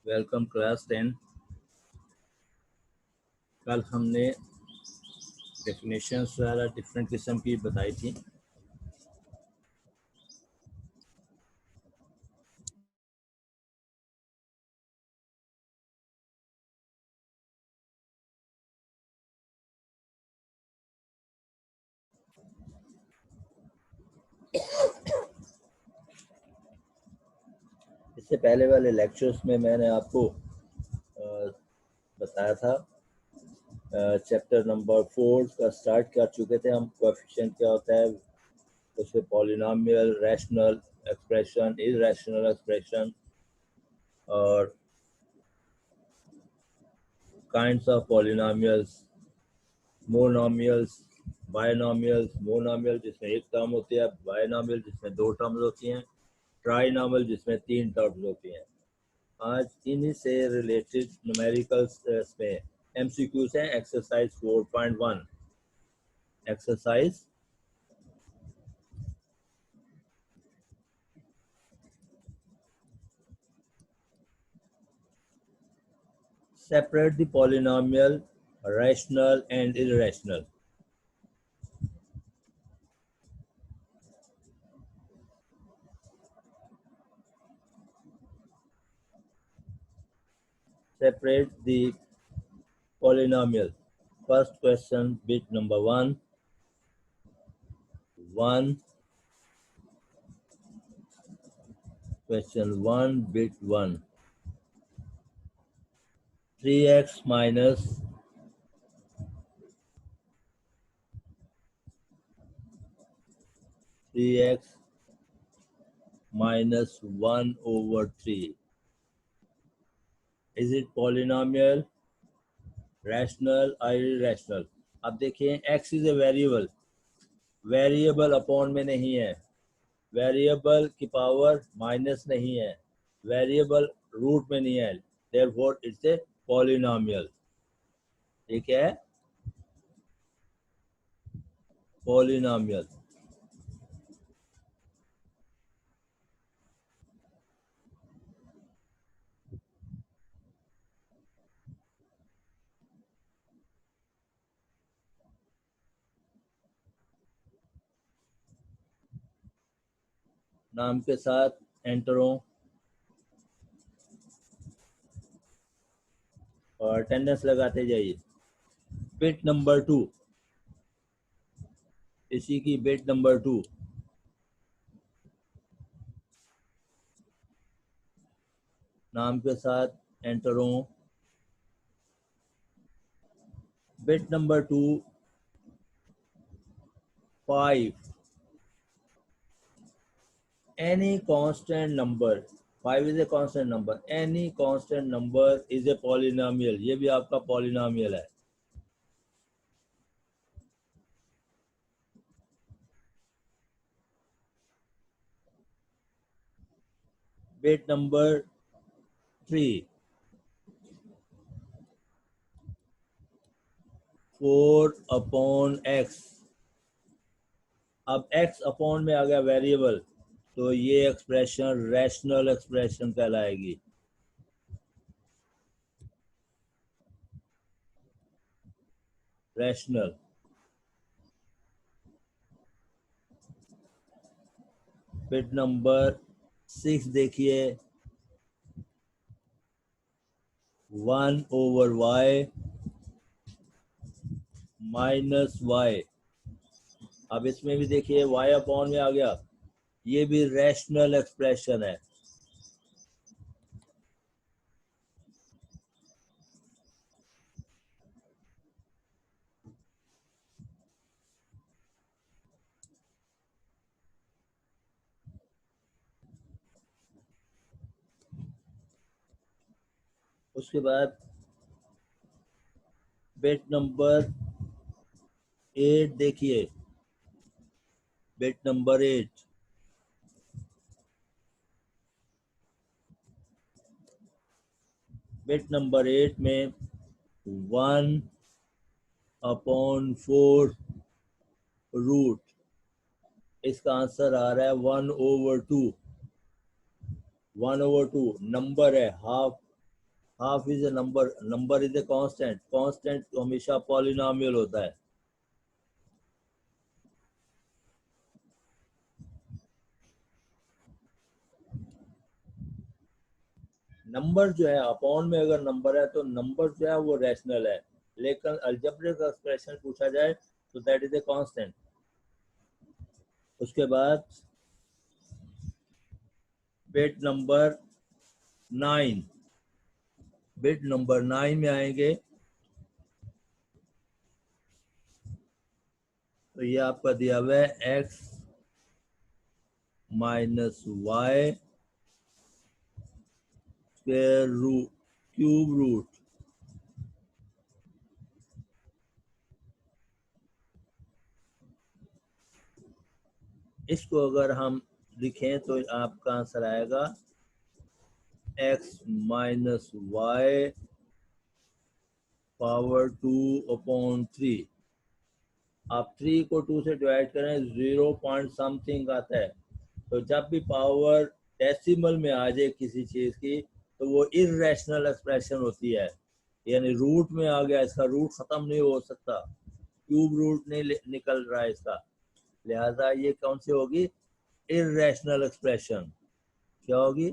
Welcome class 10। कल हमने definitions वाला डिफरेंट किस्म की बताई थी। इससे पहले वाले लेक्चर्स में मैंने आपको बताया था, चैप्टर नंबर 4 का स्टार्ट कर चुके थे हम। कोएफिशिएंट क्या होता है, उसमें polynomial, rational expression, irrational expression और kinds of polynomials, monomials, binomials. Monomial जिसमें एक टर्म होती है, बायनोमियल जिसमें दो टर्म्स होती हैं, ट्राइनोमियल जिसमें तीन टर्म्स होती हैं। आज इन्हीं से रिलेटेड न्यूमेरिकल्स में एमसीक्यूज हैं। Exercise 4.1। Exercise separate the polynomial rational and irrational. Separate the polynomial. First question, bit number 1. 1. Question 1, bit 1. 3x minus 3x minus 1 over 3. Is it polynomial, rational or irrational? अब देखिए, x is a variable. Variable upon में नहीं है, variable की power minus नहीं है, variable root में नहीं है, देयरफॉर इट्स ए पॉलिनोमियल। ठीक है, पॉलिनोमियल। नाम के साथ एंटर हो और अटेंडेंस लगाते जाइए। बिट नंबर 2, इसी की बिट नंबर 2। नाम के साथ एंटर हो। Bit number 2, 5। Any constant number, 5 is a constant number, any constant number is a polynomial। ये भी आपका polynomial है। Bit number 3, 4/x। अब x अपॉन में आ गया वेरिएबल, तो ये एक्सप्रेशन रैशनल एक्सप्रेशन कहलाएगी। रैशनल। बिट नंबर 6 देखिए, 1/y माइनस y। अब इसमें भी देखिए y अपॉन में आ गया, ये भी रैशनल एक्सप्रेशन है। उसके बाद बिट नंबर 8 देखिए, बिट नंबर 8। बिट नंबर 8 में 1/4 रूट, इसका आंसर आ रहा है 1/2। 1/2 नंबर है, half half is a number, number is a constant, constant हमेशा पॉलिनोमियल होता है। नंबर जो है अपॉन में अगर नंबर है तो नंबर जो है वो रैशनल है, लेकिन अलजेब्रिक एक्सप्रेशन पूछा जाए तो दैट इज ए कांस्टेंट। उसके बाद बिट नंबर 9, बिट नंबर 9 में आएंगे तो ये आपका दिया हुआ है x minus y square root cube root. इसको अगर हम लिखें तो आपका आंसर आएगा x माइनस वाई पावर 2/3। आप 3 को 2 से डिवाइड करें 0 पॉइंट समथिंग आता है। तो जब भी पावर डेसिमल में आ जाए किसी चीज की तो वो इर्रेशनल एक्सप्रेशन होती है, यानी रूट में आ गया, इसका रूट खत्म नहीं हो सकता, क्यूब रूट नहीं निकल रहा है इसका, लिहाजा ये कौन सी होगी, इर्रेशनल एक्सप्रेशन। क्या होगी,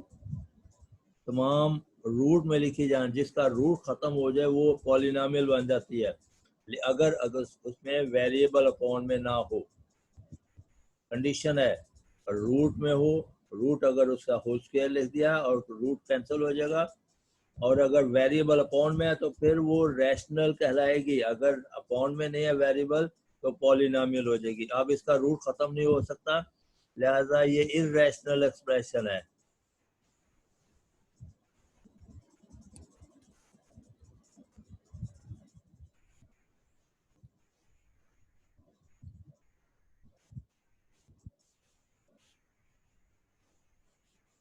तमाम रूट में लिखी जाए जिसका रूट खत्म हो जाए वो पॉलिनोमियल बन जाती है, अगर अगर उसमें वेरिएबल अपॉन में ना हो। कंडीशन है रूट में हो, रूट अगर उसका होल स्क्वायर लिख दिया और रूट कैंसिल हो जाएगा, और अगर वेरिएबल अपॉन में है तो फिर वो रैशनल कहलाएगी, अगर अपॉन में नहीं है वेरिएबल तो पॉलिनोमियल हो जाएगी। अब इसका रूट खत्म नहीं हो सकता, लिहाजा ये इर्रेशनल एक्सप्रेशन है।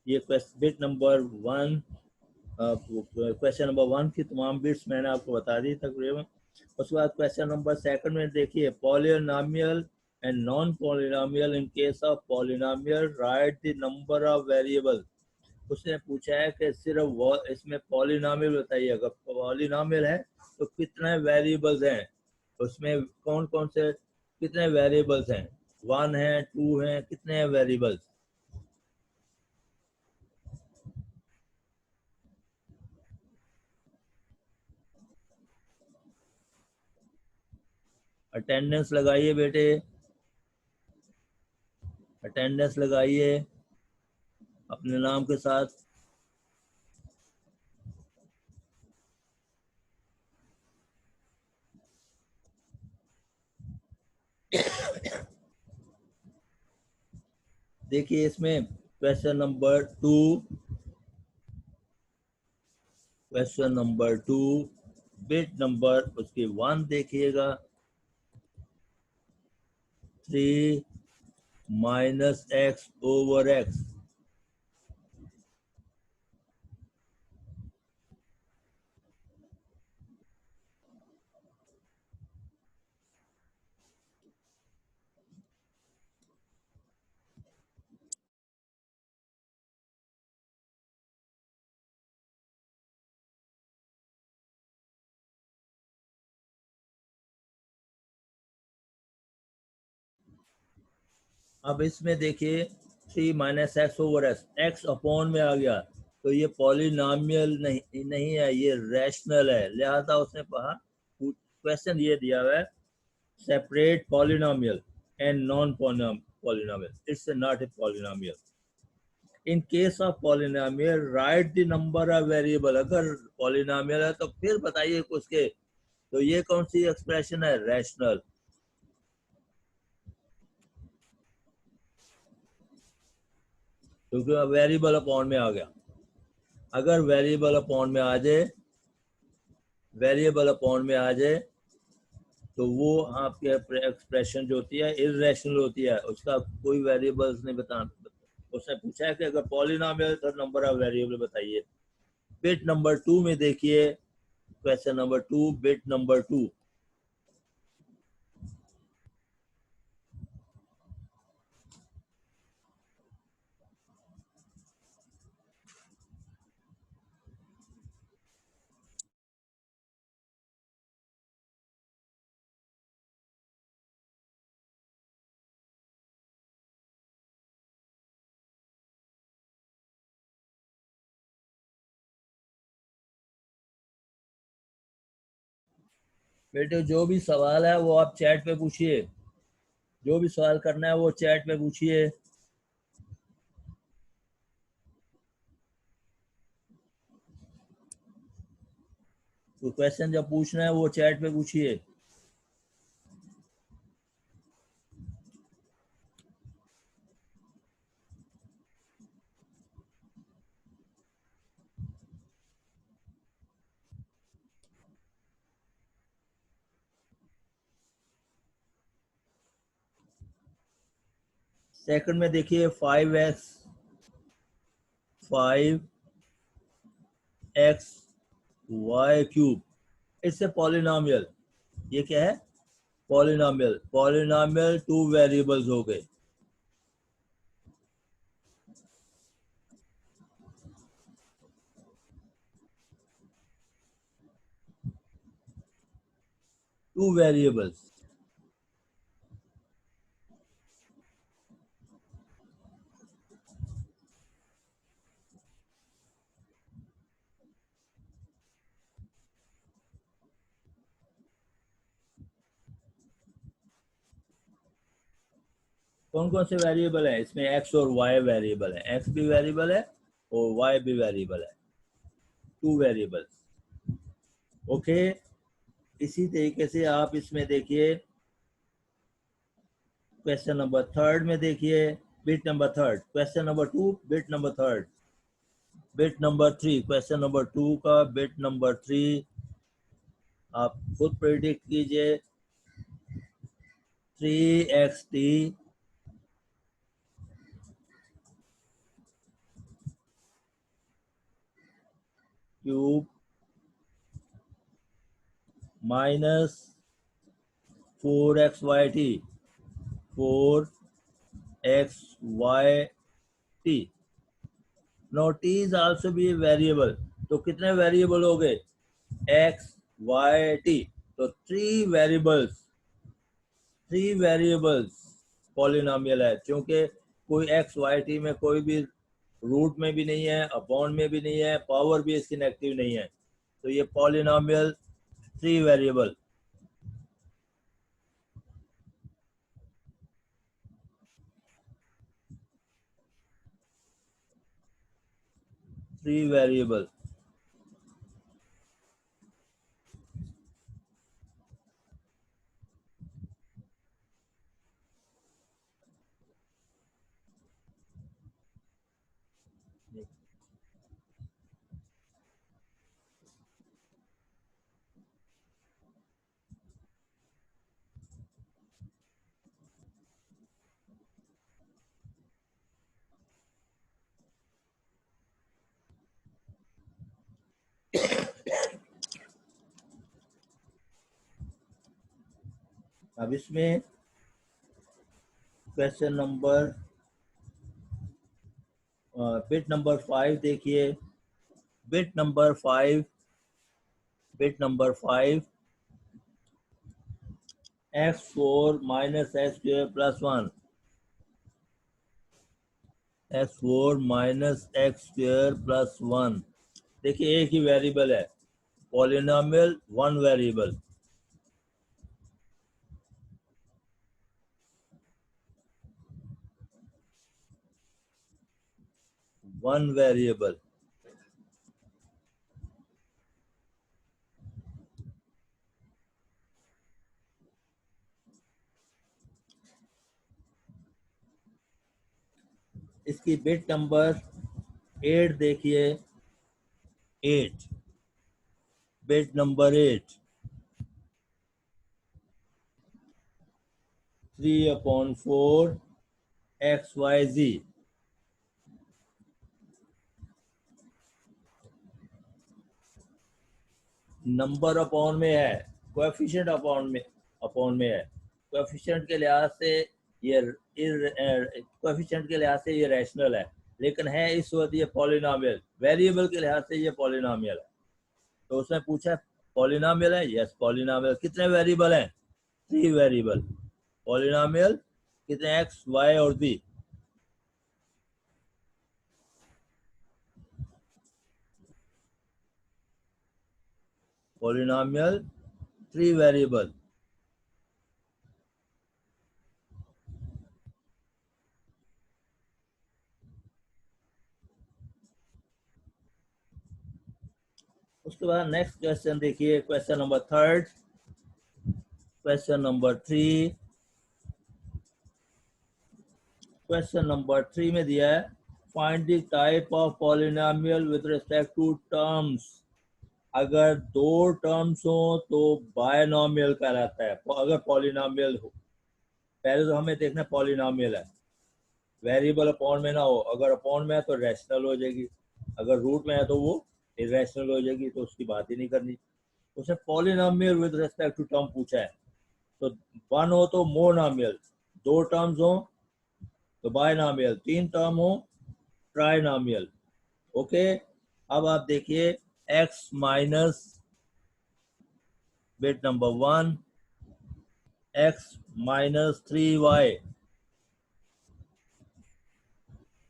ये बिट नंबर 1, क्वेश्चन नंबर 1 की तमाम बिट्स मैंने आपको बता दी तकरीबन। उसके बाद क्वेश्चन नंबर 2 में देखिए, polynomial and non polynomial, in case of polynomial right the number of variable. उसने पूछा है कि सिर्फ इसमें पॉलिनोमियल बताइए, अगर पॉलिनोमियल है तो कितने वेरिएबल्स हैं, उसमें कौन कौन से कितने वेरिएबल्स हैं, 1 है 2 है, कितने हैं वेरिएबल्स। अटेंडेंस लगाइए बेटे, अटेंडेंस लगाइए अपने नाम के साथ। देखिए इसमें क्वेश्चन नंबर 2 बिट नंबर उसकी 1 देखिएगा, 3 माइनस एक्स ओवर एक्स। अब इसमें देखिए 3 minus x over x, x upon में आ गया तो ये पॉलिनोमियल नहीं है, ये रैशनल है, लिहाजा उसने कहा, क्वेश्चन ये दिया हुआ है, separate polynomial and non polynomial, it's not a polynomial. In case of polynomial right the number of variable, अगर पॉलिनोमियल है तो फिर बताइए उसके, तो ये कौन सी एक्सप्रेशन है, रैशनल, क्योंकि वेरिएबल अपॉन में आ गया। अगर वेरिएबल अपॉन में आ जाए, वेरिएबल अपॉन में आ जाए तो वो आपके एक्सप्रेशन जो होती है इर्रेशनल होती है, उसका कोई वेरिएबल्स नहीं बता। उसने पूछा है कि अगर पॉलिनोमियल तो नंबर ऑफ वेरिएबल बताइए। बिट नंबर 2 में देखिए, क्वेश्चन नंबर 2 बिट नंबर 2, बेटे जो भी सवाल है वो आप चैट पे पूछिए, जो भी सवाल करना है वो चैट पे पूछिए। तो क्वेश्चन जब पूछना है वो चैट पे पूछिए। सेकंड में देखिए 5x y क्यूब, इससे पॉलिनोमियल, ये क्या है? पॉलिनोमियल। पॉलिनोमियल टू वेरिएबल्स हो गए। Two variables. कौन कौन से वेरिएबल है इसमें? एक्स और वाई वेरिएबल है, एक्स भी वेरिएबल है और वाई भी वेरिएबल है, टू वेरिएबल्स। ओके। इसी तरीके से आप इसमें देखिए क्वेश्चन नंबर थर्ड में देखिए, bit number third, question number two bit number third, bit number three, question number two का बिट नंबर थ्री आप खुद प्रेडिक्ट कीजिए। 3xt cube minus 4xyt, 4xyt। No t is also be variable. तो कितने variable हो गए? x y t। तो three variables polynomial है, क्योंकि कोई एक्स वाई टी में कोई भी रूट में भी नहीं है, अपॉन में भी नहीं है, पावर भी इसकी नेगेटिव नहीं है। तो ये polynomial three variable. Three variable. अब इसमें question number bit number five देखिए। Bit number five, bit number five, x4 minus x square plus one, x4 minus x square plus one. देखिए एक ही वेरिएबल है, polynomial one variable, one variable. इसकी bit number 8 देखिए, 8, bit number 8, 3/4 XYZ। Number upon में है, coefficient upon में है। कोएफिशिएंट के लिहाज से ये कोएफिशिएंट के लिहाज से ये रैशनल है, लेकिन है इस वक्त ये पॉलिनोमियल। वेरिएबल के लिहाज से ये पॉलिनोमियल है। तो उसने पूछा पॉलिनोमियल है? Yes polynomial. कितने वेरिएबल हैं? Three variable. पॉलिनोमियल कितने? एक्स वाई और जी। Polynomial 3 variable. उसके बाद नेक्स्ट क्वेश्चन देखिए, question number third, question number 3। Question number 3 में दिया है find the type of polynomial with respect to terms. अगर दो टर्म्स हो तो बायनोमियल कहलाता है। अगर पॉलिनोमियल हो, पहले तो हमें देखना पॉलिनोमियल है, वेरिएबल अपॉन में ना हो। अगर अपॉन में है तो रैशनल हो जाएगी, अगर रूट में है तो वो इरेशनल हो जाएगी, तो उसकी बात ही नहीं करनी। उसने polynomial with respect to term पूछा है, तो वन हो तो मोनोमियल, दो टर्म्स हो तो बायनोमियल, तीन टर्म हो ट्राइनोमियल। ओके, अब आप देखिए x minus bit number 1, x minus 3y,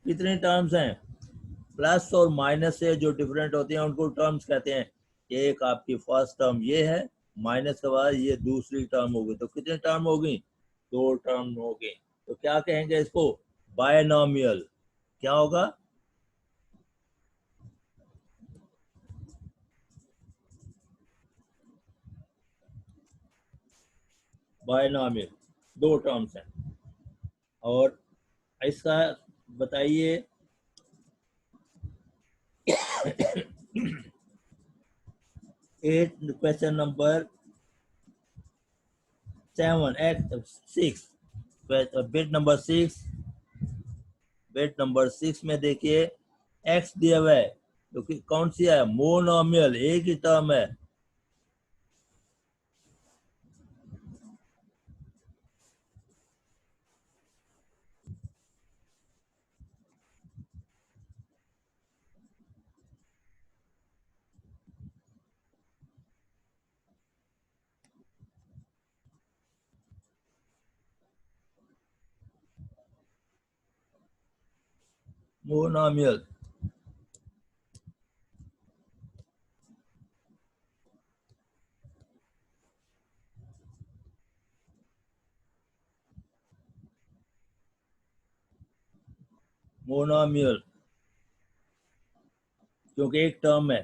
कितने टर्म्स हैं? प्लस और माइनस से जो डिफरेंट होती हैं उनको टर्म्स कहते हैं। एक आपकी फर्स्ट टर्म ये है, माइनस के बाद ये दूसरी टर्म होगी, तो कितने टर्म होगी? दो टर्म होगी। तो क्या कहेंगे इसको? बायनोमियल। क्या होगा? बायनोमियल, दो टर्म्स हैं। और इसका बताइए eight, question number 7, x 6, bit number 6, bit number 6 में देखिए एक्स दिया हुआ है, तो कौन सी है? मोनोमियल, एक ही टर्म है। मोनोमियल, मोनोमियल, क्योंकि एक टर्म है।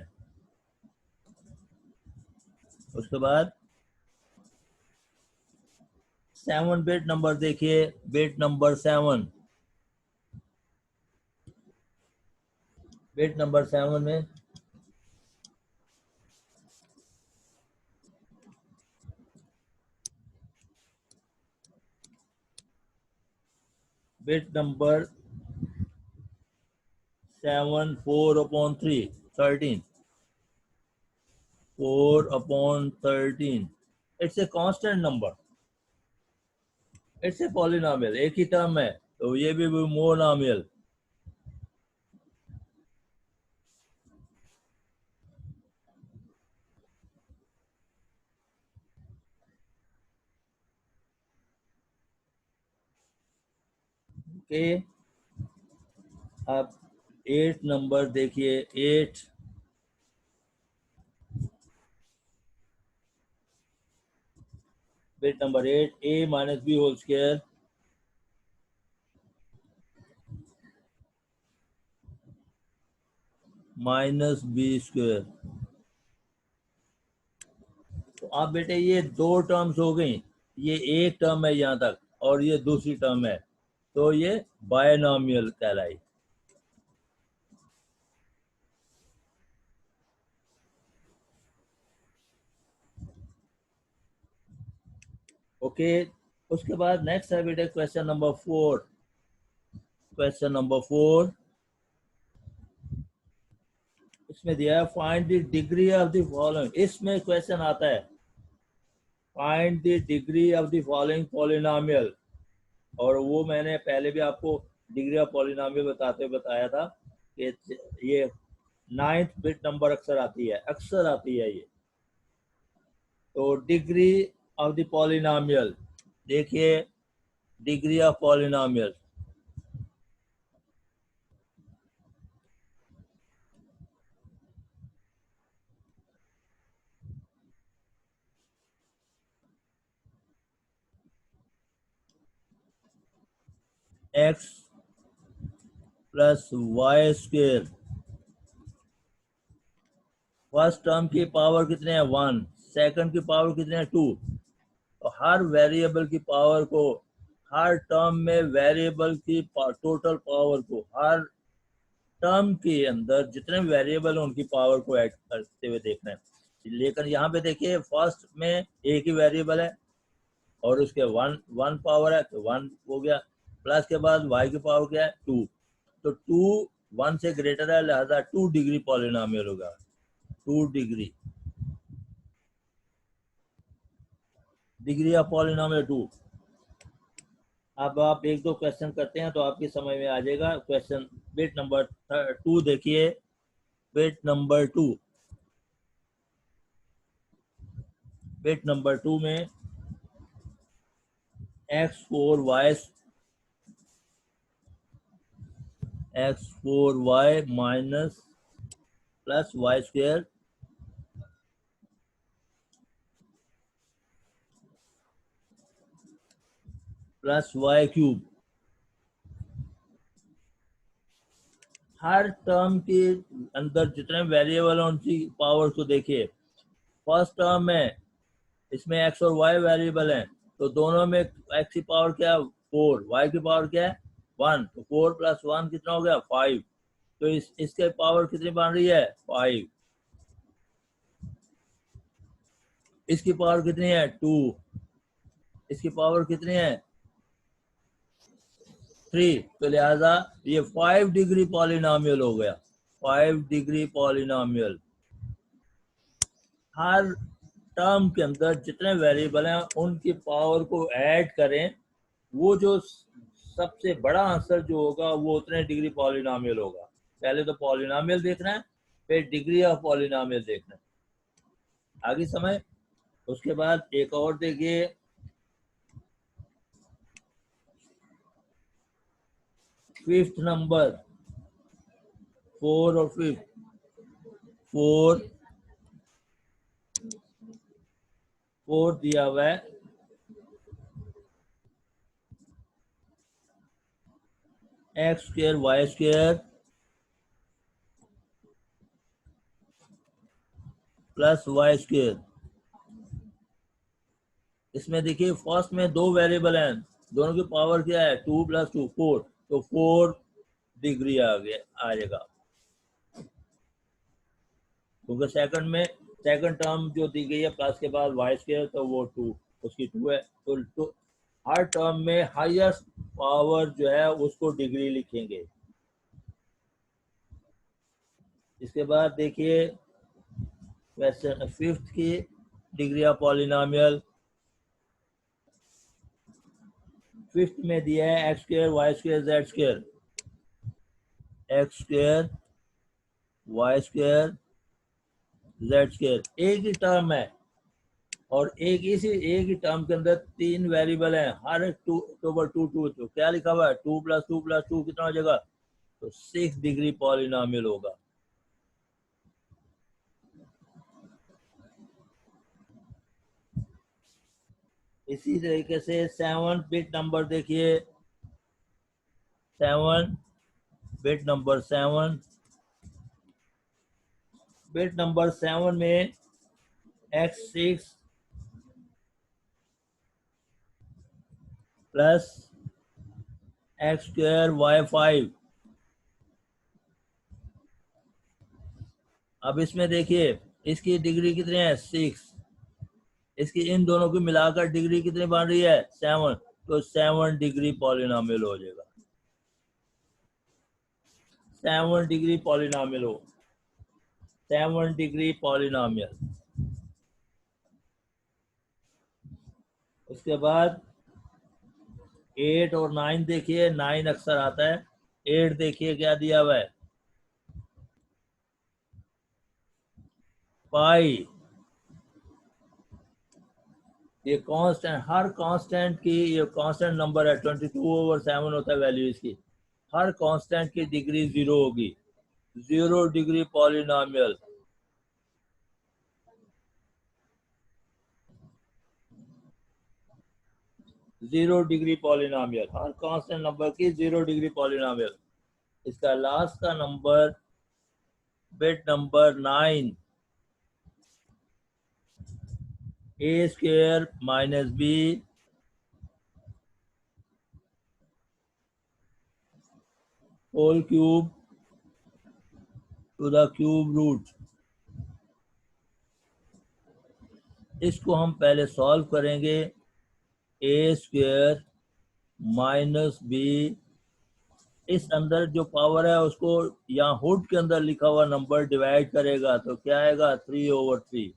उसके बाद 7 बिट नंबर देखिए, बिट नंबर 7, बिट नंबर 7 में bit number 7, 4/3, 13, 4/13, it's a constant number, it's a polynomial, एक ही टर्म है, तो ये भी मोनोमियल। ओके, अब 8 नंबर देखिए, 8, bit number 8, a minus b whole square minus b square. तो आप बेटे ये दो टर्म्स हो गई, ये एक टर्म है यहाँ तक और ये दूसरी टर्म है, तो ये बायनोमियल कहलाई। ओके, उसके बाद नेक्स्ट है बेटे क्वेश्चन नंबर 4। क्वेश्चन नंबर 4, इसमें दिया है find the degree of the following. इसमें क्वेश्चन आता है find the degree of the following polynomial, और वो मैंने पहले भी आपको डिग्री ऑफ पॉलिनोमियल बताते बताया था कि ये 9th बिट नंबर अक्सर आती है ये। तो डिग्री ऑफ द पॉलिनोमियल देखिए, degree of polynomial, x plus y square. First term की पावर कितने हैं 1, सेकंड की पावर कितने हैं 2। तो हर वेरिएबल की पावर को, हर टर्म में वेरिएबल की टोटल पावर को, हर टर्म के अंदर जितने वेरिएबल हैं उनकी पावर को ऐड करते हुए देखना है। लेकिन यहाँ पे देखिए फर्स्ट में एक ही वेरिएबल है और उसके वन पावर है तो 1 हो गया, प्लस के बाद y की पावर क्या है 2, तो 2 1 से ग्रेटर है, लिहाजा 2 डिग्री पॉलिनोमियल होगा। 2 डिग्री ऑफ पॉलिनोमियल 2। अब आप एक दो क्वेश्चन करते हैं तो आपकी समझ में आ जाएगा। क्वेश्चन बिट नंबर 2 देखिए, बिट नंबर 2, बिट नंबर 2 में x4y minus plus y square plus y cube. हर टर्म के अंदर जितने वेरिएबल हैं उनकी पावर को देखिए। फर्स्ट टर्म में इसमें x और y वेरिएबल हैं तो दोनों में x की पावर क्या है 4, y की पावर क्या है 1, तो 4 प्लस 1 कितना हो गया 5। तो इसके पावर कितनी बन रही है 5। इसकी पावर कितनी है 2, इसकी पावर कितनी है 3, तो लिहाजा ये 5 डिग्री पॉलिनोमियल हो गया। 5 डिग्री पॉलिनोमियल। हर टर्म के अंदर जितने वेरिएबल हैं उनकी पावर को ऐड करें, वो जो सबसे बड़ा आंसर जो होगा वो उतने डिग्री पॉलिनोमियल होगा। पहले तो पॉलिनोमियल देखना है, फिर डिग्री ऑफ पॉलिनोमियल देखना है। आगे समय। उसके बाद एक और देखिए, फिफ्थ नंबर 4 और 5, 4 दिया हुआ है x square y square plus y square. इसमें देखिए फर्स्ट में दो वेरिएबल हैं, दोनों की पावर क्या है 2 प्लस 2 4, तो 4 डिग्री आ जाएगा। क्योंकि सेकंड में सेकंड टर्म जो दी गई है प्लस के बाद वाई स्क्वायर, तो वो 2 उसकी 2 है, तो हर टर्म में हाईएस्ट पावर जो है उसको डिग्री लिखेंगे। इसके बाद देखिए क्वेश्चन फिफ्थ की डिग्री ऑफ पॉलिनोमियल। फिफ्थ में दिया है x square y square z square, x square y square z square. एक ही टर्म है और एक ही टर्म के अंदर 3 वेरिएबल हैं, हर एक 2 ओवर 2 2, तो क्या लिखा हुआ है 2 प्लस 2 प्लस 2 कितना हो जाएगा, तो 6 डिग्री पॉलिनोमियल होगा। इसी तरीके से 7 बिट नंबर देखिए, 7 बिट नंबर 7, बिट नंबर 7 में x6 plus x square Y 5। अब इसमें देखिए इसकी डिग्री कितनी है 6, इसकी इन दोनों की मिलाकर डिग्री कितनी बन रही है 7, तो 7 डिग्री पॉलिनोमियल हो जाएगा। 7 डिग्री पॉलिनोमियल हो, 7 डिग्री पॉलिनोमियल। उसके बाद 8 और 9 देखिए, 9 अक्सर आता है। 8 देखिए क्या दिया हुआ है पाई। ये कांस्टेंट, हर कांस्टेंट की, ये कांस्टेंट नंबर है 22/7 होता है वैल्यू इसकी। हर कांस्टेंट की डिग्री 0 होगी, 0 degree polynomial. Zero degree polynomial, हर कांस्टेंट नंबर की जीरो डिग्री पॉलिनोमियल। इसका लास्ट का number bit number 9, a square minus b whole cube to the cube root. इसको हम पहले सॉल्व करेंगे। ए स्क्वायर माइनस बी, इस अंदर जो पावर है उसको यहाँ हुड के अंदर लिखा हुआ नंबर डिवाइड करेगा तो क्या आएगा 3/3,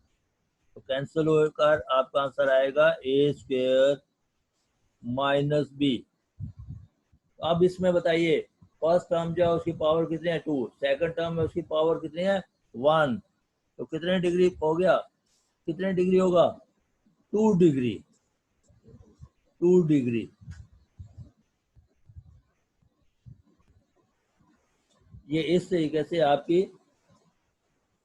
तो कैंसिल होकर आपका आंसर आएगा ए स्क्वायर माइनस बी। अब इसमें बताइए फर्स्ट टर्म जो है उसकी पावर कितनी है 2, सेकंड टर्म में उसकी पावर कितनी है 1, तो कितने डिग्री हो गया, कितने डिग्री होगा 2 डिग्री, 2 डिग्री। ये इस तरीके से आपकी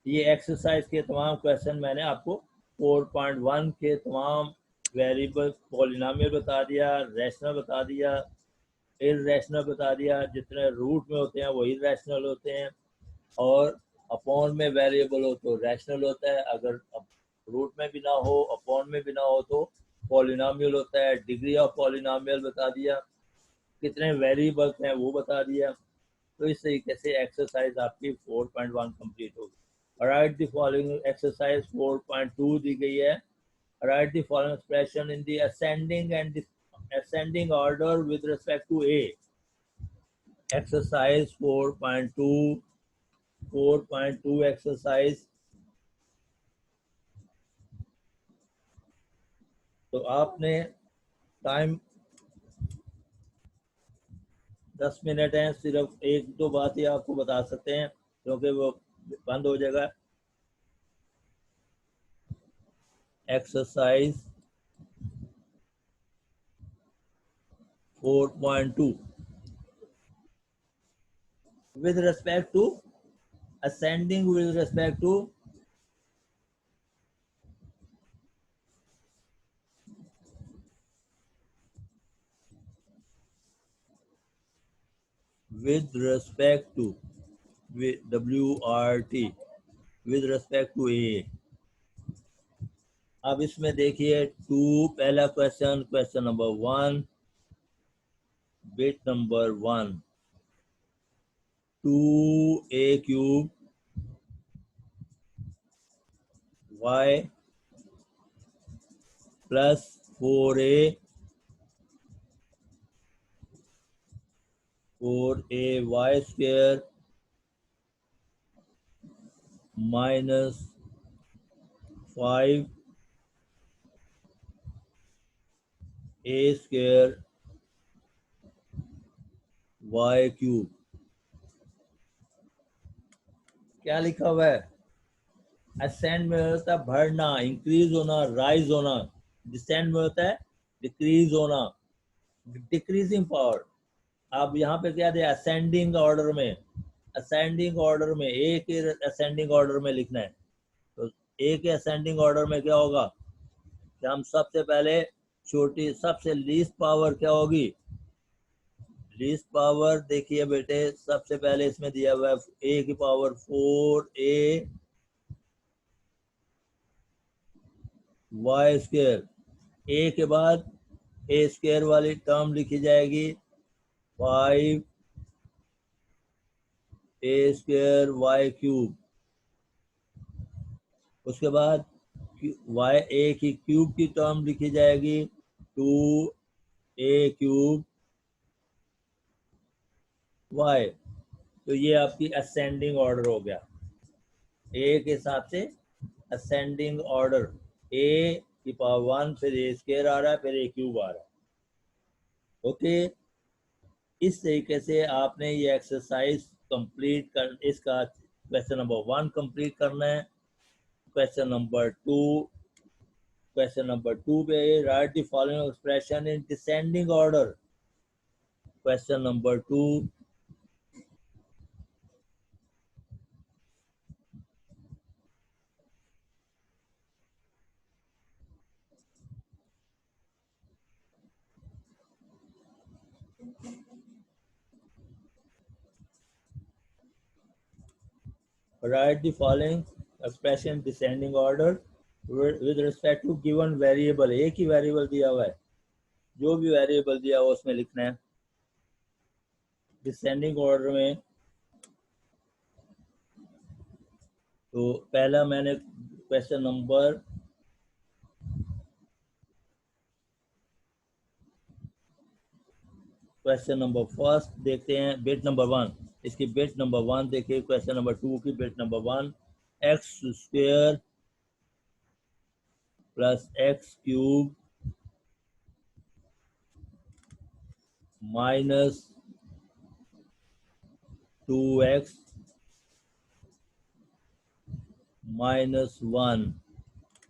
ये एक्सरसाइज के तमाम क्वेश्चन मैंने आपको 4.1 के तमाम वेरिएबल पॉलिनोमियल बता दिया, रैशनल बता दिया, इररेशनल बता दिया, जितने रूट में होते हैं वो इररेशनल होते हैं, और अपॉन में वेरिएबल हो तो रैशनल होता है, अगर रूट में भी ना हो अपॉन में भी ना हो तो पॉलिनोमियल होता है। डिग्री ऑफ पॉलिनोमियल बता दिया, कितने वेरिएबल्स हैं वो बता दिया। तो इस तरीके से एक्सरसाइज आपकी 4.1 कंप्लीट होगी। राइट द फॉलोइंग एक्सरसाइज 4.2 दी गई है। Right the following expression in the ascending and ascending order with respect to A. Exercise 4.2 exercise। तो आपने टाइम 10 मिनट है, सिर्फ एक दो बात ही आपको बता सकते हैं क्योंकि वो बंद हो जाएगा। Exercise 4.2 with respect to ascending with respect to WRT with respect to A। अब इसमें देखिए 2 पहला question, question number 1, bit number 1, 2a cube y plus 4a y square minus 5a square y cube. क्या लिखा हुआ है? असेंड में होता है बढ़ना, इंक्रीज होना, राइज होना। डिसेंड में होता है डिक्रीज होना, डिक्रीजिंग पावर। आप यहाँ पे क्या दिया असेंडिंग ऑर्डर में, असेंडिंग ऑर्डर में ए के असेंडिंग ऑर्डर में लिखना है। तो ए के असेंडिंग ऑर्डर में क्या होगा कि हम सबसे पहले छोटी सबसे लीस्ट पावर क्या होगी, लीस्ट पावर देखिए बेटे, सबसे पहले इसमें दिया हुआ है ए की पावर 4a वाई स्क्वायर। ए के बाद ए स्क्वायर वाली टर्म लिखी जाएगी 5a स्क्वायर वाई क्यूब। उसके बाद वाई ए की क्यूब की टर्म लिखी जाएगी 2a क्यूब वाई। तो ये आपकी असेंडिंग ऑर्डर हो गया, ए के हिसाब से असेंडिंग ऑर्डर, ए की पावर 1, फिर ए स्क्वायर आ रहा है, फिर ए क्यूब आ रहा है। ओके, इस तरीके से आपने ये एक्सरसाइज कंप्लीट कर, इसका क्वेश्चन नंबर 1 कंप्लीट करना है। क्वेश्चन नंबर 2, क्वेश्चन नंबर 2 पे right the following expression in descending order. Question number 2, Write the following expression descending order with respect to given variable. एक ही वेरिएबल दिया हुआ है, जो भी वेरिएबल दिया हुआ उसमें लिखना है डिसेंडिंग ऑर्डर में। तो पहला मैंने क्वेश्चन नंबर फर्स्ट देखते हैं, बिट नंबर 1, इसकी बिट नंबर 1 देखिए। क्वेश्चन नंबर 2 की bit number 1, x square plus x cube minus 2x minus 1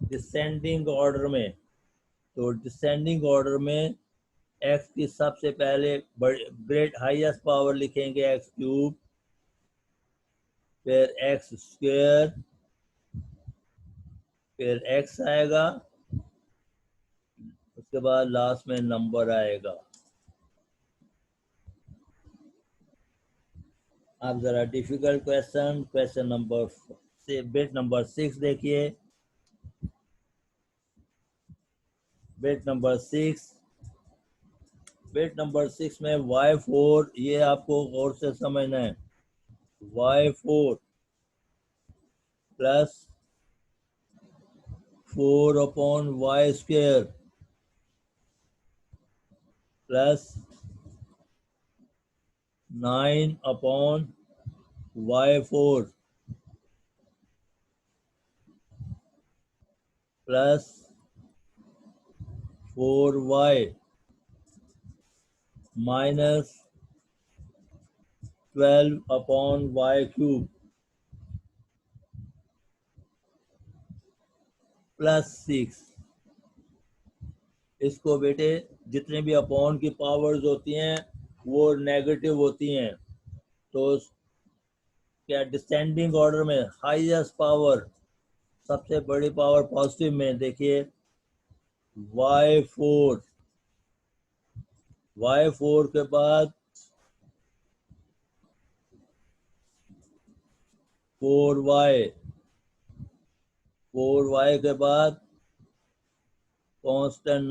descending order में। तो डिसेंडिंग ऑर्डर में x की सबसे पहले ग्रेट हाईएस्ट पावर लिखेंगे एक्स क्यूब, फिर एक्स स्क्वायर, फिर x आएगा, उसके बाद लास्ट में नंबर आएगा। अब जरा difficult question number bit number 6 देखिए। बिट नंबर 6 में y4, ये आपको गौर से समझना है। y4 plus 4 upon y square plus 9 upon y4 plus 4y minus 12 upon y cube plus 6। इसको बेटे जितने भी अपॉन की पावर्स होती हैं वो नेगेटिव होती हैं, तो क्या डिसेंडिंग ऑर्डर में हाईएस्ट पावर, सबसे बड़ी पावर पॉजिटिव में देखिए y4 के बाद 4y के बाद कांस्टेंट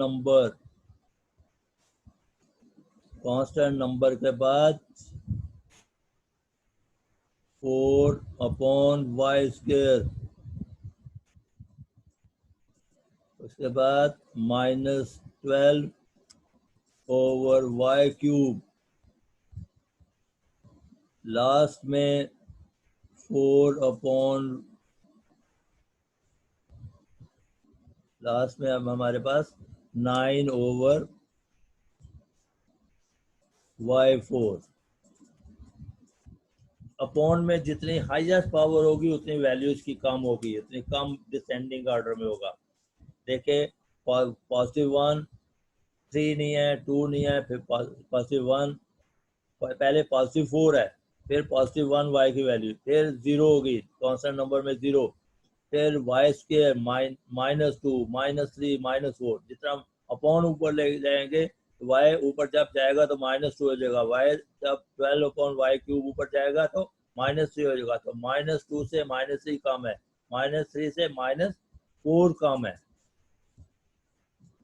नंबर के बाद 4 अपॉन वाई स्क्वायर, उसके बाद minus 12 over y cube, last में 4 अपॉन, लास्ट में अब हमारे पास 9 ओवर y4। अपॉन में जितनी हाईएस्ट पावर होगी उतनी वैल्यूज की कम होगी, उतनी कम डिसेंडिंग ऑर्डर में होगा। देखे पॉजिटिव 1, 3 नहीं है, 2 नहीं है, फिर पॉजिटिव 1, पहले पॉजिटिव 4 है, फिर पॉजिटिव 1 y की वैल्यू, फिर 0 होगी कांस्टेंट नंबर में 0, फिर y square minus 2 minus 3 minus 4। जितना अपॉन ऊपर ले जाएंगे तो वाई ऊपर जब जाएगा तो माइनस 2 हो जाएगा, वाई जब 12 अपॉन वाई क्यूब ऊपर जाएगा तो माइनस 3 हो जाएगा। तो माइनस 2 से माइनस 3 कम है, माइनस 3 से माइनस 4 कम है।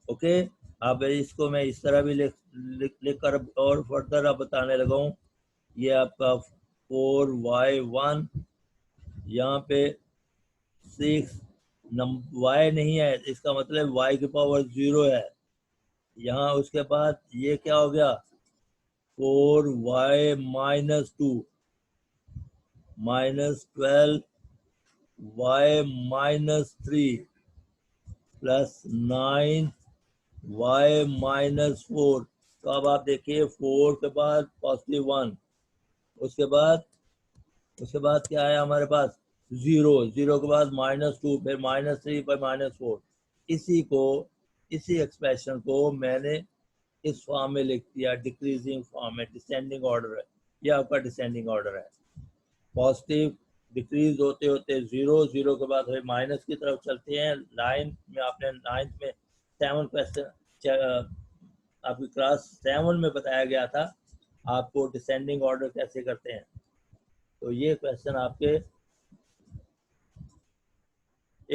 ओके, अब इसको मैं इस तरह भी लिख कर और फर्दर अब बताने लगा हूँ। ये आपका 4y1, यहाँ पे 6 y नहीं है, इसका मतलब y की पावर 0 है यहाँ। उसके बाद ये क्या हो गया, 4y minus 2 minus 12y minus 3 plus 9y minus 4। तो अब आप देखिए 4 के बाद पॉजिटिव 1, उसके बाद क्या है हमारे पास 0 के बाद माइनस 2, फिर माइनस 3 पर माइनस 4। इसी एक्सप्रेशन को मैंने इस फॉर्म में लिख दिया, डिक्रीजिंग फॉर्म में, डिसेंडिंग ऑर्डर है, यह आपका डिसेंडिंग ऑर्डर है। पॉजिटिव डिक्रीज होते होते 0 के बाद फिर माइनस की तरफ चलते हैं। लाइन में आपने 9th में 7 क्वेश्चन आपकी क्लास 7 में बताया गया था आपको डिसेंडिंग ऑर्डर कैसे करते हैं। तो ये क्वेश्चन आपके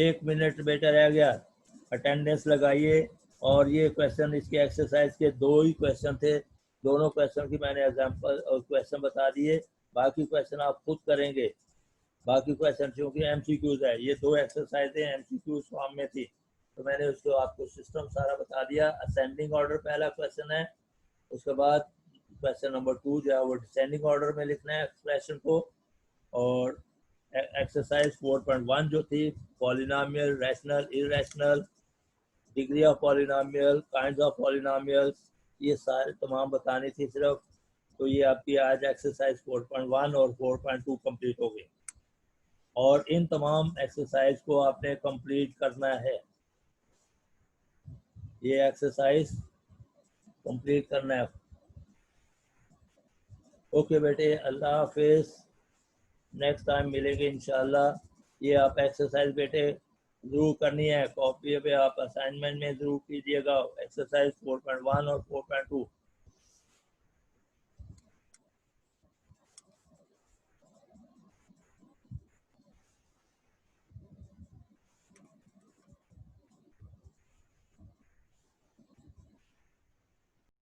1 मिनट बेटा रह गया, अटेंडेंस लगाइए। और ये क्वेश्चन इसके एक्सरसाइज के 2 ही क्वेश्चन थे, दोनों क्वेश्चन की मैंने एग्जांपल और क्वेश्चन बता दिए, बाकी क्वेश्चन आप खुद करेंगे। बाकी क्वेश्चन क्योंकि एमसीक्यूज है, ये 2 एक्सरसाइजें एमसीक्यूज फॉर्म में थी, तो मैंने उसको आपको सिस्टम सारा बता दिया। असेंडिंग ऑर्डर पहला क्वेश्चन है, उसके बाद क्वेश्चन नंबर 2 जो है वो डिसेंडिंग ऑर्डर में लिखना है एक्सप्रेशन को। और एक्सरसाइज 4.1 जो थी polynomial, rational, irrational, degree of polynomial, kinds of polynomials, ये सारे तमाम बतानी थी सिर्फ। तो ये आपकी आज एक्सरसाइज 4.1 और 4.2 कंप्लीट हो गई, और इन तमाम एक्सरसाइज को आपने कंप्लीट करना है। ये एक्सरसाइज कंप्लीट करना है। ओके बेटे, अल्लाह हाफिज, नेक्स्ट टाइम मिलेंगे इंशाल्लाह। ये आप एक्सरसाइज बेटे जरूर करनी है, कॉपी पे आप असाइनमेंट में जरूर कीजिएगा एक्सरसाइज 4.1 और 4.2।